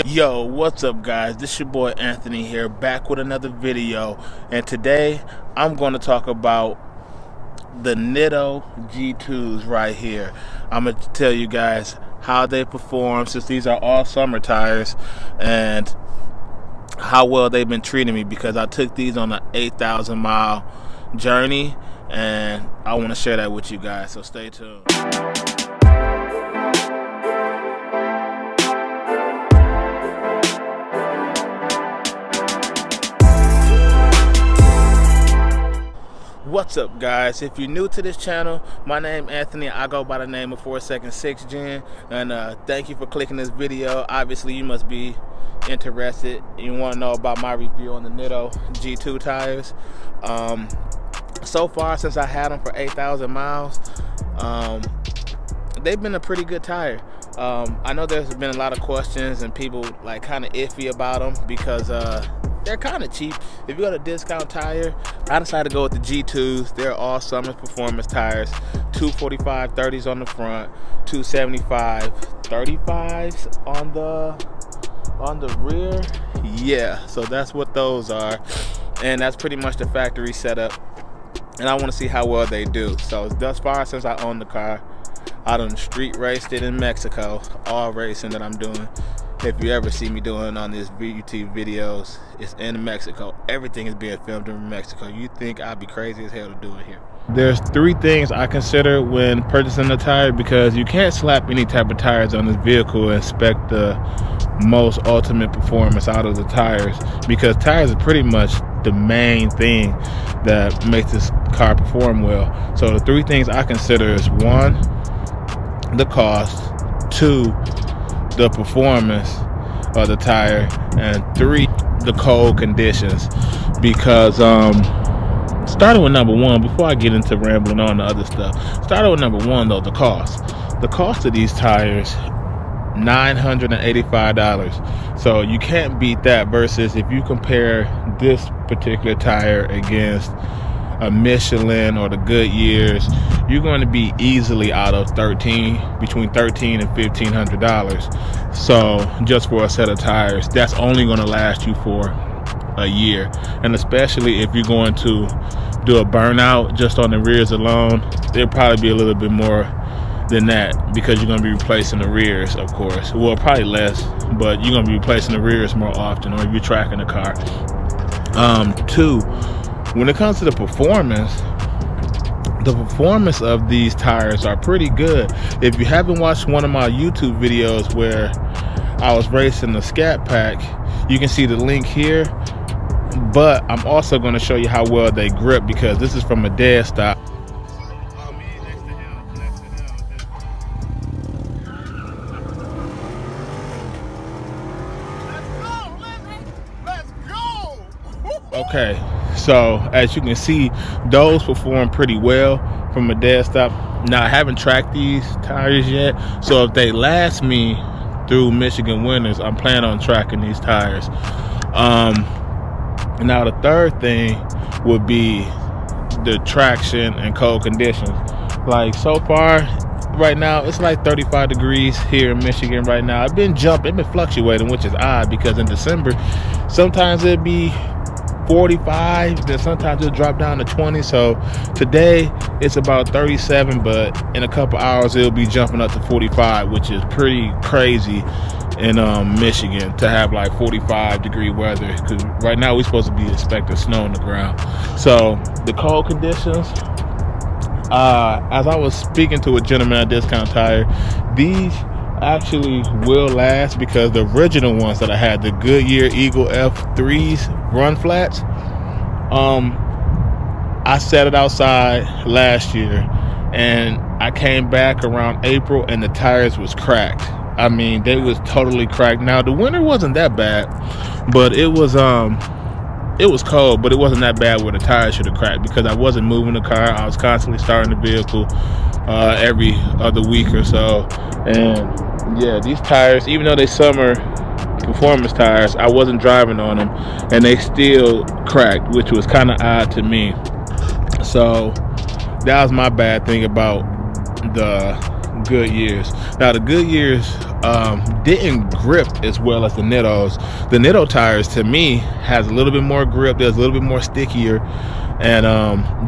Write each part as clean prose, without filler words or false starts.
Yo, what's up guys? This your boy Anthony here, back with another video, and today I'm going to talk about the Nitto G2s right here. I'm going to tell you guys how they perform, since these are all summer tires, and how well they've been treating me, because I took these on an 8,000 mile journey and I want to share that with you guys, so stay tuned. What's up guys? If you're new to this channel, my name is Anthony. I go by the name of 4Second6 Gen, and thank you for clicking this video. Obviously you must be interested. You want to know about my review on the Nitto G2 tires. So far, since I had them for 8,000 miles, they've been a pretty good tire. I know there's been a lot of questions and people like kind of iffy about them because they're kind of cheap. If you go to Discount Tire, I decided to go with the G2s. They're all summer performance tires. 245 30s on the front, 275 35s on the rear. Yeah, so that's what those are, and that's pretty much the factory setup. And I want to see how well they do. So thus far, since I own the car, I done street raced it in Mexico. All racing that I'm doing, if you ever see me doing on these YouTube videos, it's in Mexico. Everything is being filmed in Mexico. You think I'd be crazy as hell to do it here? There's three things I consider when purchasing a tire, because you can't slap any type of tires on this vehicle and expect the most ultimate performance out of the tires, because tires are pretty much the main thing that makes this car perform well. So the three things I consider is: one, the cost; two, the performance of the tire; and three, the cold conditions. Because starting with number one, before I get into rambling on the other stuff, starting with number one though, the cost. The cost of these tires, $985. So you can't beat that, versus if you compare this particular tire against a Michelin or the Goodyears, you're going to be easily out of between $1,300 and $1,500. So just for a set of tires, that's only going to last you for a year. And especially if you're going to do a burnout just on the rears alone, it'll probably be a little bit more than that, because you're going to be replacing the rears, of course. Well, probably less, but you're going to be replacing the rears more often, or if you're tracking the car. Two, when it comes to the performance of these tires are pretty good. If you haven't watched one of my YouTube videos where I was racing the Scat Pack, you can see the link here. But I'm also going to show you how well they grip, because this is from a dead stop. Okay, so as you can see, those perform pretty well from a dead stop. Now, I haven't tracked these tires yet, so if they last me through Michigan winters, I'm planning on tracking these tires. Now the third thing would be the traction and cold conditions. Like, so far right now it's like 35 degrees here in Michigan right now. It's been fluctuating, which is odd, because in December sometimes it'd be 45, then sometimes it'll drop down to 20. So today it's about 37, but in a couple hours it'll be jumping up to 45, which is pretty crazy in Michigan to have like 45-degree weather, because right now we're supposed to be expecting snow on the ground. So the cold conditions, as I was speaking to a gentleman at Discount Tire, these actually will last, because the original ones that I had, the Goodyear Eagle F3s run flats, I set it outside last year, and I came back around April and the tires was cracked. I mean, they was totally cracked. Now the winter wasn't that bad, but it was cold, but it wasn't that bad where the tires should have cracked, because I wasn't moving the car. I was constantly starting the vehicle every other week or so. And yeah, these tires, even though they summer performance tires, I wasn't driving on them and they still cracked, which was kind of odd to me. So that was my bad thing about the Goodyears. Now the Goodyears didn't grip as well as the Nittos. The Nitto tires to me has a little bit more grip. There's a little bit more stickier and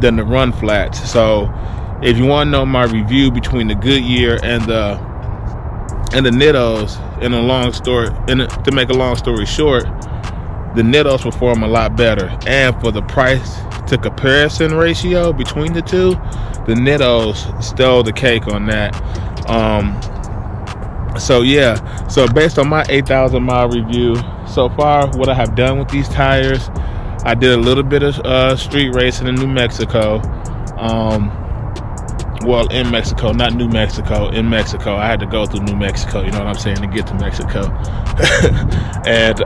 than the run flats. So if you want to know my review between the Goodyear and the Nittos, to make a long story short, the Nittos perform a lot better, and for the price to comparison ratio between the two, the Nittos stole the cake on that. So yeah, so based on my 8,000 mile review so far, what I have done with these tires, I did a little bit of street racing in New Mexico. Well, in Mexico, not New Mexico, in Mexico. I had to go through New Mexico, you know what I'm saying, to get to Mexico. And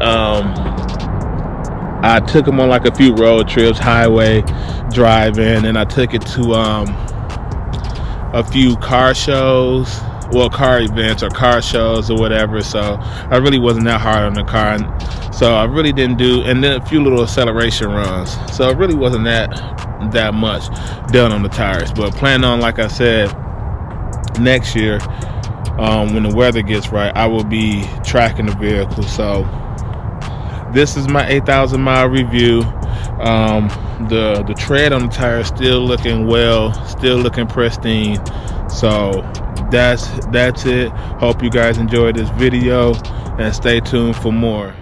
I took them on like a few road trips, highway driving, and I took it to a few car shows, well, car events or car shows or whatever. So I really wasn't that hard on the car, and so I really didn't do, and then a few little acceleration runs. So it really wasn't that much done on the tires, but plan on, like I said, next year when the weather gets right, I will be tracking the vehicle. So this is my 8,000 mile review. The tread on the tire is still looking well, still looking pristine. So that's it. Hope you guys enjoyed this video, and stay tuned for more.